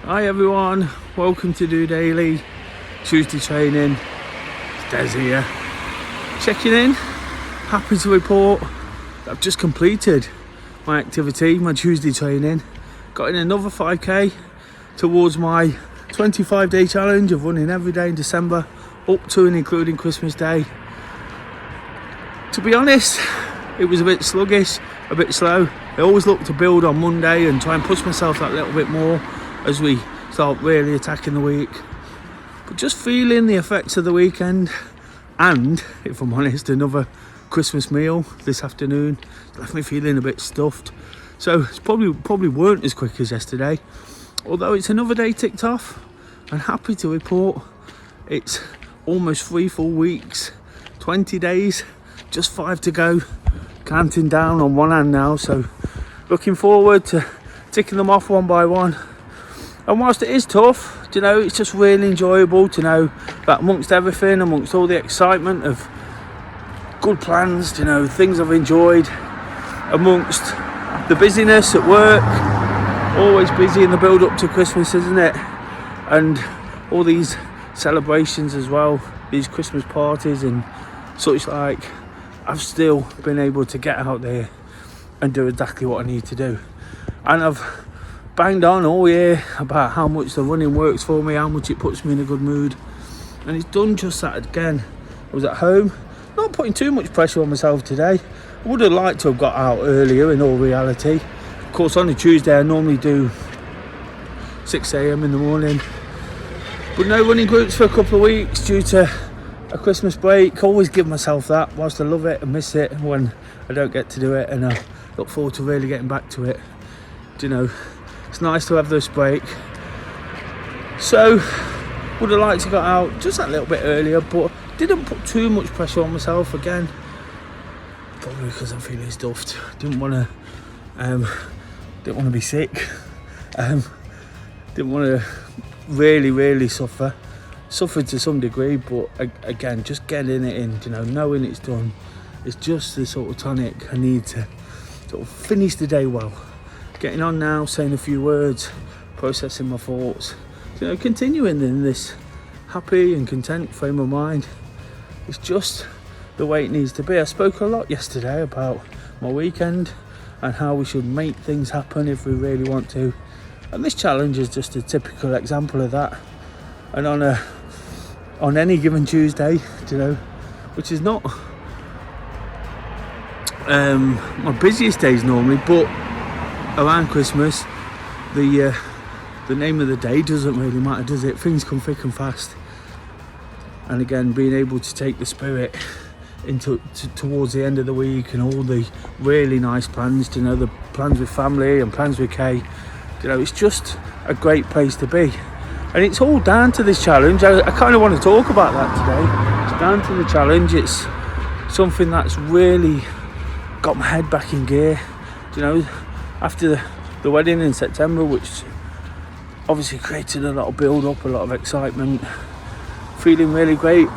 Hi everyone, welcome to DOdaily, Tuesday training. It's Des here, checking in. Happy to report that I've just completed my activity, my Tuesday training. Got in another 5k towards my 25-day challenge of running every day in December, up to and including Christmas Day. To be honest, it was a bit sluggish, a bit slow. I always look to build on Monday and try and push myself that little bit more as we start really attacking the week. But just feeling the effects of the weekend, and if I'm honest, another Christmas meal this afternoon left me feeling a bit stuffed. So it's probably weren't as quick as yesterday, although it's another day ticked off. I'm happy to report it's almost 3 full weeks, 20 days, just 5 to go, counting down on one hand now. So looking forward to ticking them off one by one. And whilst it is tough, it's just really enjoyable to know that amongst everything, amongst all the excitement of good plans, things I've enjoyed, amongst the busyness at work, always busy in the build up to Christmas, isn't it? And all these celebrations as well, these Christmas parties and such like, I've still been able to get out there and do exactly what I need to do. And I've banged on all year about how much the running works for me, how much it puts me in a good mood, and it's done just that again. I was at home, not putting too much pressure on myself today. I would have liked to have got out earlier in all reality. Of course, on a Tuesday I normally do 6 a.m. in the morning, but no running groups for a couple of weeks due to a Christmas break. Always give myself that, whilst I love it, I miss it when I don't get to do it, and I look forward to really getting back to it. It's nice to have this break. So would have liked to get out just that little bit earlier, but didn't put too much pressure on myself again, probably because I'm feeling stuffed. Didn't want to be sick. Didn't want to really suffered to some degree, but again, just getting it in, knowing it's done, it's just the sort of tonic I need to sort of finish the day well. Getting on now, saying a few words, processing my thoughts, continuing in this happy and content frame of mind. It's just the way it needs to be. I spoke a lot yesterday about my weekend and how we should make things happen if we really want to, and this challenge is just a typical example of that. And on any given Tuesday, which is not my busiest days normally, but around Christmas, the name of the day doesn't really matter, does it? Things come thick and fast. And again, being able to take the spirit into towards the end of the week and all the really nice plans, the plans with family and plans with Kay, it's just a great place to be. And it's all down to this challenge. I kind of want to talk about that today. It's down to the challenge. It's something that's really got my head back in gear, after the wedding in September, which obviously created a lot of build-up, a lot of excitement, feeling really great.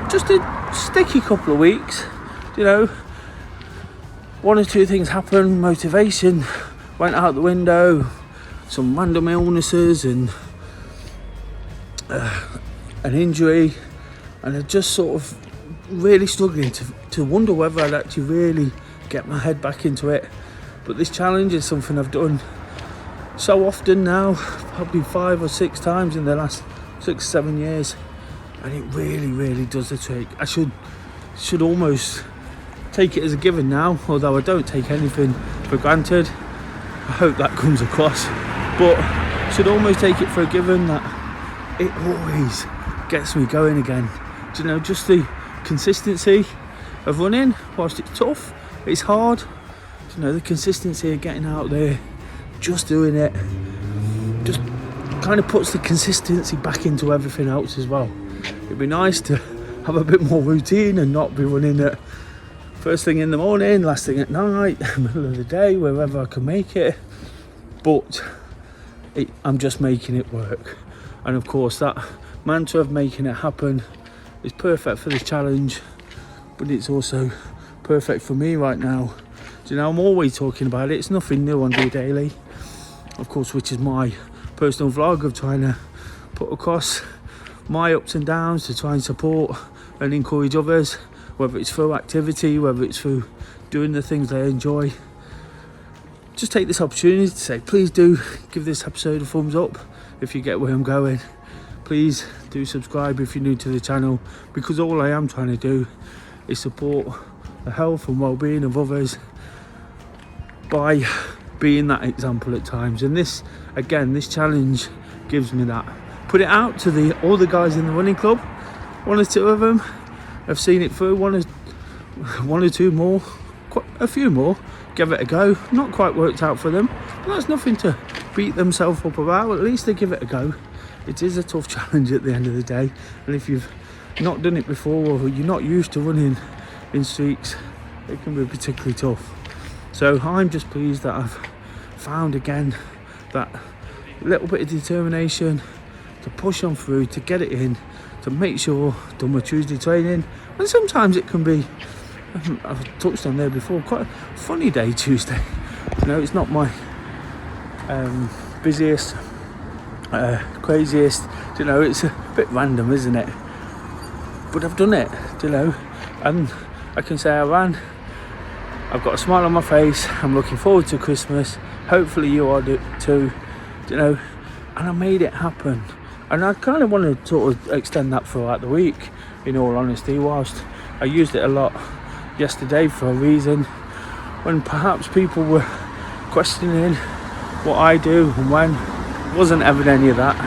Just a sticky couple of weeks, one or two things happened, motivation went out the window, some random illnesses and an injury, and I just sort of really struggling to wonder whether I'd actually really get my head back into it. But this challenge is something I've done so often now, probably 5 or 6 times in the last 6-7 years, and it really does the trick. I should almost take it as a given now, although I don't take anything for granted. I hope that comes across, but I should almost take it for a given that it always gets me going again. Just the consistency of running, whilst it's tough, it's hard. The consistency of getting out there, just doing it, just kind of puts the consistency back into everything else as well. It'd be nice to have a bit more routine and not be running at first thing in the morning, last thing at night, middle of the day, wherever I can make it. But I'm just making it work. And of course, that mantra of making it happen is perfect for this challenge, but it's also perfect for me right now. I'm always talking about it. It's nothing new on DOdaily, of course, which is my personal vlog of trying to put across my ups and downs to try and support and encourage others, whether it's through activity, whether it's through doing the things they enjoy. Just take this opportunity to say, please do give this episode a thumbs up if you get where I'm going. Please do subscribe if you're new to the channel, because all I am trying to do is support the health and well-being of others by being that example at times. And this, again, this challenge gives me that. Put it out to all the guys in the running club. One or two of them have seen it through. One or two more, a few more, give it a go. Not quite worked out for them, but that's nothing to beat themselves up about. At least they give it a go. It is a tough challenge at the end of the day, and if you've not done it before, or you're not used to running in streaks, it can be particularly tough. So I'm just pleased that I've found again that little bit of determination to push on through, to get it in, to make sure I've done my Tuesday training. And sometimes it can be, I've touched on there before, quite a funny day Tuesday. You know, it's not my busiest, craziest, you know, it's a bit random, isn't it? But I've done it, you know, and I can say I ran. I've got a smile on my face. I'm looking forward to Christmas. Hopefully you are too, you know, and I made it happen. And I kind of want to sort of extend that throughout the week, in all honesty. Whilst I used it a lot yesterday for a reason, when perhaps people were questioning what I do and when, wasn't ever any of that.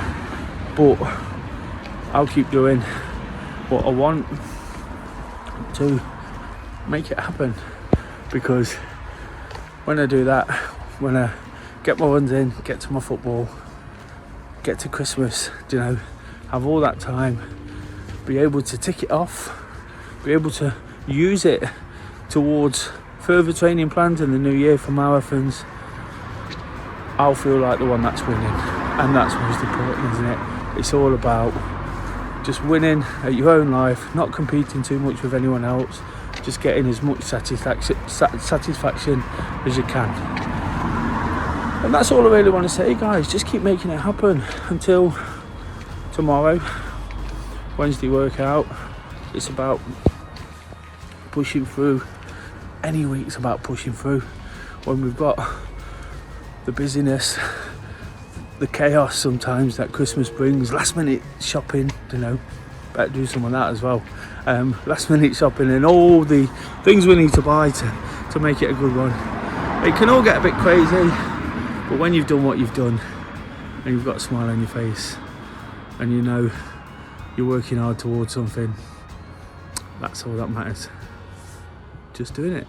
But I'll keep doing what I want to make it happen, because when I do that, when I get my runs in, get to my football, get to Christmas, you know, have all that time, be able to tick it off, be able to use it towards further training plans in the new year for marathons, I'll feel like the one that's winning. And that's most important, isn't it? It's all about just winning at your own life, not competing too much with anyone else, just getting as much satisfaction as you can. And that's all I really want to say, guys. Just keep making it happen until tomorrow, Wednesday workout. It's about pushing through. Any week's about pushing through. When we've got the busyness, the chaos sometimes that Christmas brings, last minute shopping, you know, better do some of that as well. Last minute shopping and all the things we need to buy to make it a good one. It can all get a bit crazy, but when you've done what you've done and you've got a smile on your face and you know you're working hard towards something, that's all that matters. Just doing it.